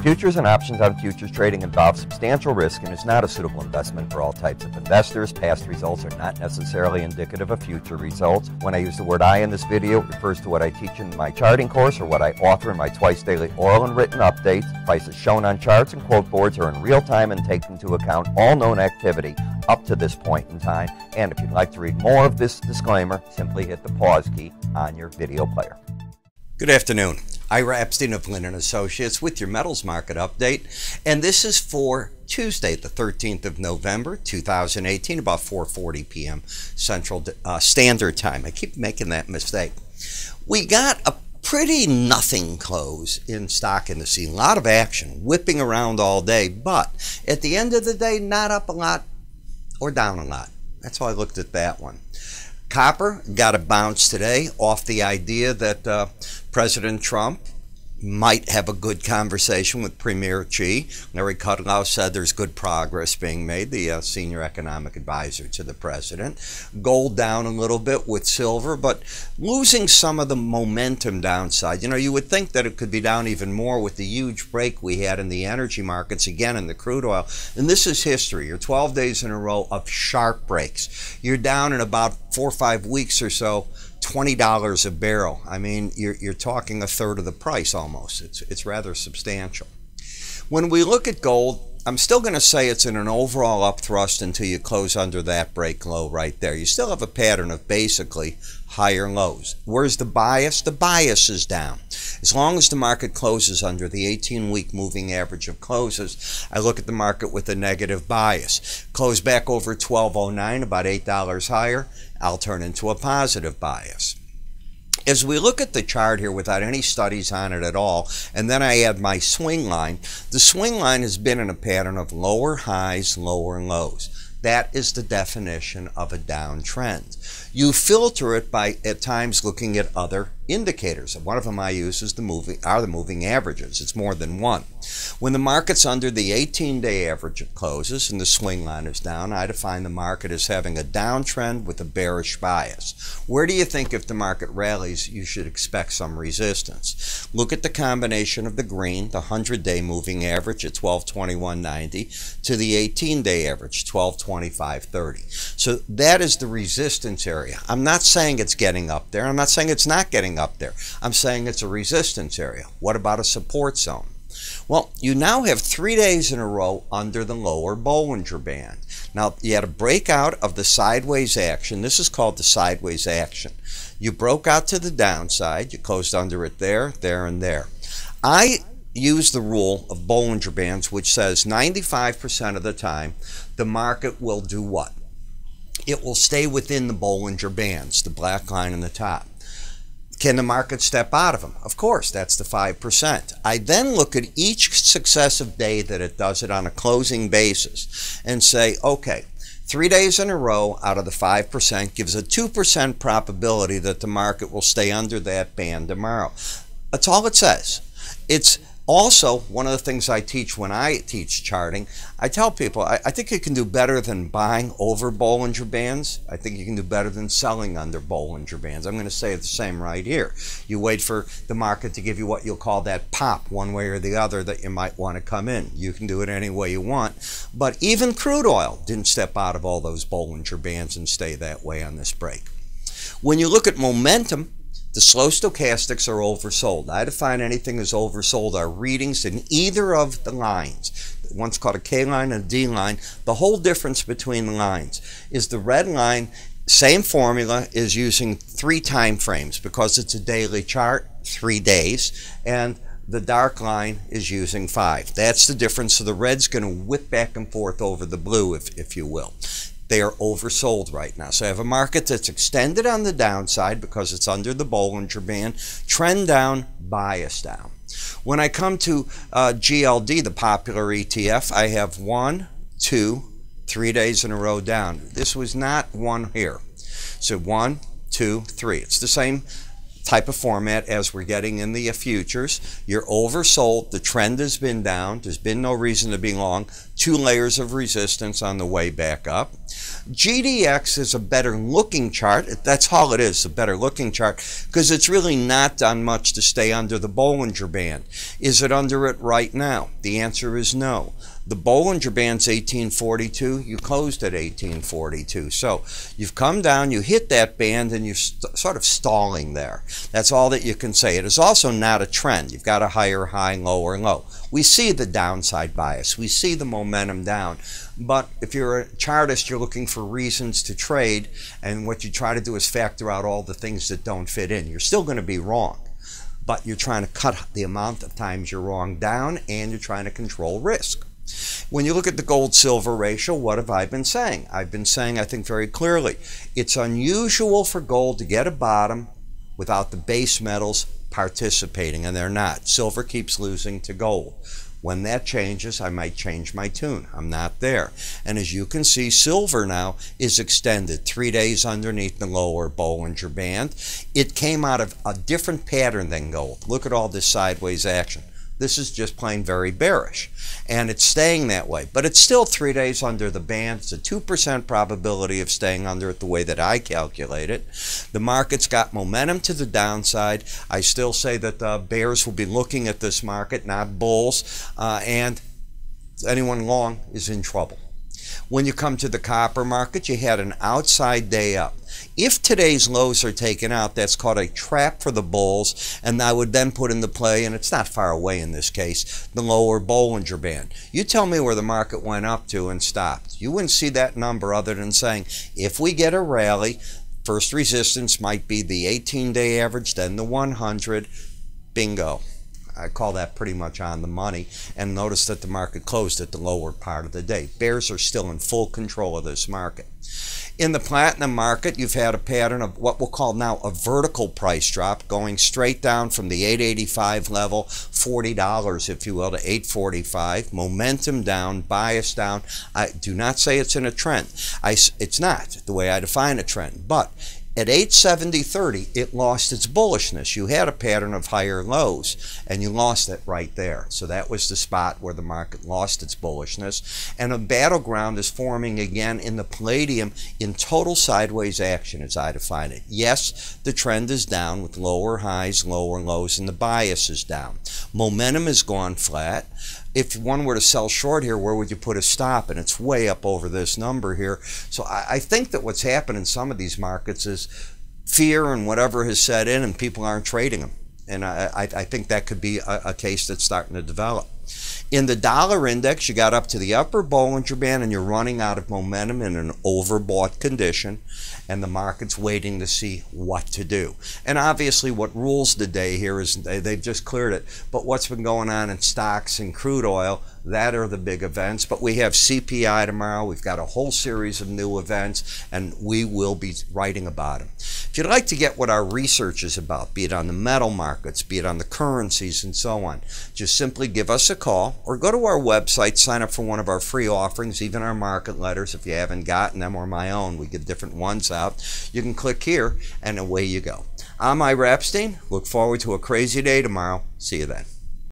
Futures and options on futures trading involve substantial risk and is not a suitable investment for all types of investors. Past results are not necessarily indicative of future results. When I use the word I in this video, it refers to what I teach in my charting course or what I author in my twice daily oral and written updates. Prices shown on charts and quote boards are in real time and take into account all known activity up to this point in time. And if you'd like to read more of this disclaimer, simply hit the pause key on your video player. Good afternoon. Ira Epstein of Linn & Associates with your metals market update, and this is for Tuesday, the 13th of November, 2018, about 4:40 p.m. Central Standard Time. I keep making that mistake. We got a pretty nothing close in stock indices. A lot of action, whipping around all day, but at the end of the day, not up a lot or down a lot. That's how I looked at that one. Copper got a bounce today off the idea that President Trump might have a good conversation with Premier Xi. Larry Kudlow said there's good progress being made, the senior economic advisor to the president. Gold down a little bit with silver, but losing some of the momentum downside. You know, you would think that it could be down even more with the huge break we had in the energy markets, again in the crude oil. And this is history. You're 12 days in a row of sharp breaks. You're down in about 4 or 5 weeks or so, $20 a barrel. I mean, you're talking a third of the price almost. It's rather substantial. When we look at gold, I'm still going to say it's in an overall up thrust until you close under that break low right there. You still have a pattern of basically higher lows. Where's the bias? The bias is down. As long as the market closes under the 18-week moving average of closes, I look at the market with a negative bias. Close back over 1209, about $8 higher, I'll turn into a positive bias. As we look at the chart here without any studies on it at all, and then I add my swing line, the swing line has been in a pattern of lower highs, lower lows. That is the definition of a downtrend. You filter it by, at times, looking at other indicators. One of them I use is the moving averages. It's more than one. When the market's under the 18-day average of closes and the swing line is down, I define the market as having a downtrend with a bearish bias. Where do you think if the market rallies, you should expect some resistance? Look at the combination of the green, the 100-day moving average at 1221.90, to the 18-day average, 1225.30. So that is the resistance area. I'm not saying it's getting up there. I'm not saying it's not getting up there. I'm saying it's a resistance area. What about a support zone? Well, you now have 3 days in a row under the lower Bollinger Band. Now, you had a breakout of the sideways action. This is called the sideways action. You broke out to the downside. You closed under it there, there, and there. I use the rule of Bollinger Bands, which says 95% of the time, the market will do what? It will stay within the Bollinger Bands, the black line in the top. Can the market step out of them? Of course, that's the 5%. I then look at each successive day that it does it on a closing basis and say, okay, 3 days in a row out of the 5% gives a 2% probability that the market will stay under that band tomorrow. That's all it says. It's also one of the things I teach when I teach charting. I tell people, I think you can do better than buying over Bollinger Bands. I think you can do better than selling under Bollinger Bands. I'm going to say the same right here. You wait for the market to give you what you'll call that pop, one way or the other, that you might want to come in. You can do it any way you want. But even crude oil didn't step out of all those Bollinger Bands and stay that way on this break. When you look at momentum, the slow stochastics are oversold. I define anything as oversold are readings in either of the lines. One's called a K line and a D line. The whole difference between the lines is the red line, same formula, is using 3 time frames because it's a daily chart, 3 days, and the dark line is using 5. That's the difference. So the red's going to whip back and forth over the blue, if you will. They are oversold right now. So I have a market that's extended on the downside because it's under the Bollinger Band, trend down, bias down. When I come to GLD, the popular ETF, I have 1, 2, 3 days in a row down. This was not one here. So 1, 2, 3. It's the same type of format as we're getting in the futures. You're oversold. The trend has been down. There's been no reason to be long. 2 layers of resistance on the way back up. GDX is a better looking chart. That's all it is, a better looking chart, because it's really not done much to stay under the Bollinger Band. Is it under it right now? The answer is no. The Bollinger Band's 1842. You closed at 1842. So you've come down, you hit that band, and you're sort of stalling there. That's all that you can say. It is also not a trend. You've got a higher high, lower low. We see the downside bias. We see the momentum down. But if you're a chartist, you're looking for reasons to trade, and what you try to do is factor out all the things that don't fit in. You're still going to be wrong, but you're trying to cut the amount of times you're wrong down, and you're trying to control risk. When you look at the gold-silver ratio, what have I been saying? I've been saying, I think very clearly, it's unusual for gold to get a bottom without the base metals participating, and they're not. Silver keeps losing to gold. When that changes, I might change my tune. I'm not there. And as you can see, silver now is extended 3 days underneath the lower Bollinger Band. It came out of a different pattern than gold. Look at all this sideways action. This is just plain very bearish, and it's staying that way. But it's still 3 days under the band. It's a 2% probability of staying under it the way that I calculate it. The market's got momentum to the downside. I still say that the bears will be looking at this market, not bulls, and anyone long is in trouble. When you come to the copper market, you had an outside day up. If today's lows are taken out, that's called a trap for the bulls, and I would then put into play, and it's not far away in this case, the lower Bollinger Band. You tell me where the market went up to and stopped. You wouldn't see that number other than saying, if we get a rally, first resistance might be the 18-day average, then the 100, bingo. I call that pretty much on the money, and notice that the market closed at the lower part of the day. Bears are still in full control of this market. In the platinum market, you've had a pattern of what we'll call now a vertical price drop, going straight down from the 885 level, $40 if you will, to 845. Momentum down, bias down. I do not say it's in a trend. It's not the way I define a trend, but at 870.30, it lost its bullishness. You had a pattern of higher lows, and you lost it right there. So that was the spot where the market lost its bullishness. And a battleground is forming again in the palladium in total sideways action, as I define it. Yes, the trend is down with lower highs, lower lows, and the bias is down. Momentum has gone flat. If one were to sell short here, where would you put a stop? And it's way up over this number here. So I think that what's happened in some of these markets is fear and whatever has set in, and people aren't trading them. And I think that could be a case that's starting to develop. In the dollar index, you got up to the upper Bollinger Band, and you're running out of momentum in an overbought condition, and the market's waiting to see what to do. And obviously what rules the day here is they've just cleared it, but what's been going on in stocks and crude oil, that are the big events. But we have CPI tomorrow. We've got a whole series of new events, and we will be writing about them. If you'd like to get what our research is about, be it on the metal markets, be it on the currencies, and so on, just simply give us a call or go to our website, sign up for one of our free offerings, even our market letters if you haven't gotten them, or my own. We give different ones out. You can click here, and away you go. I'm Ira Epstein. Look forward to a crazy day tomorrow. See you then.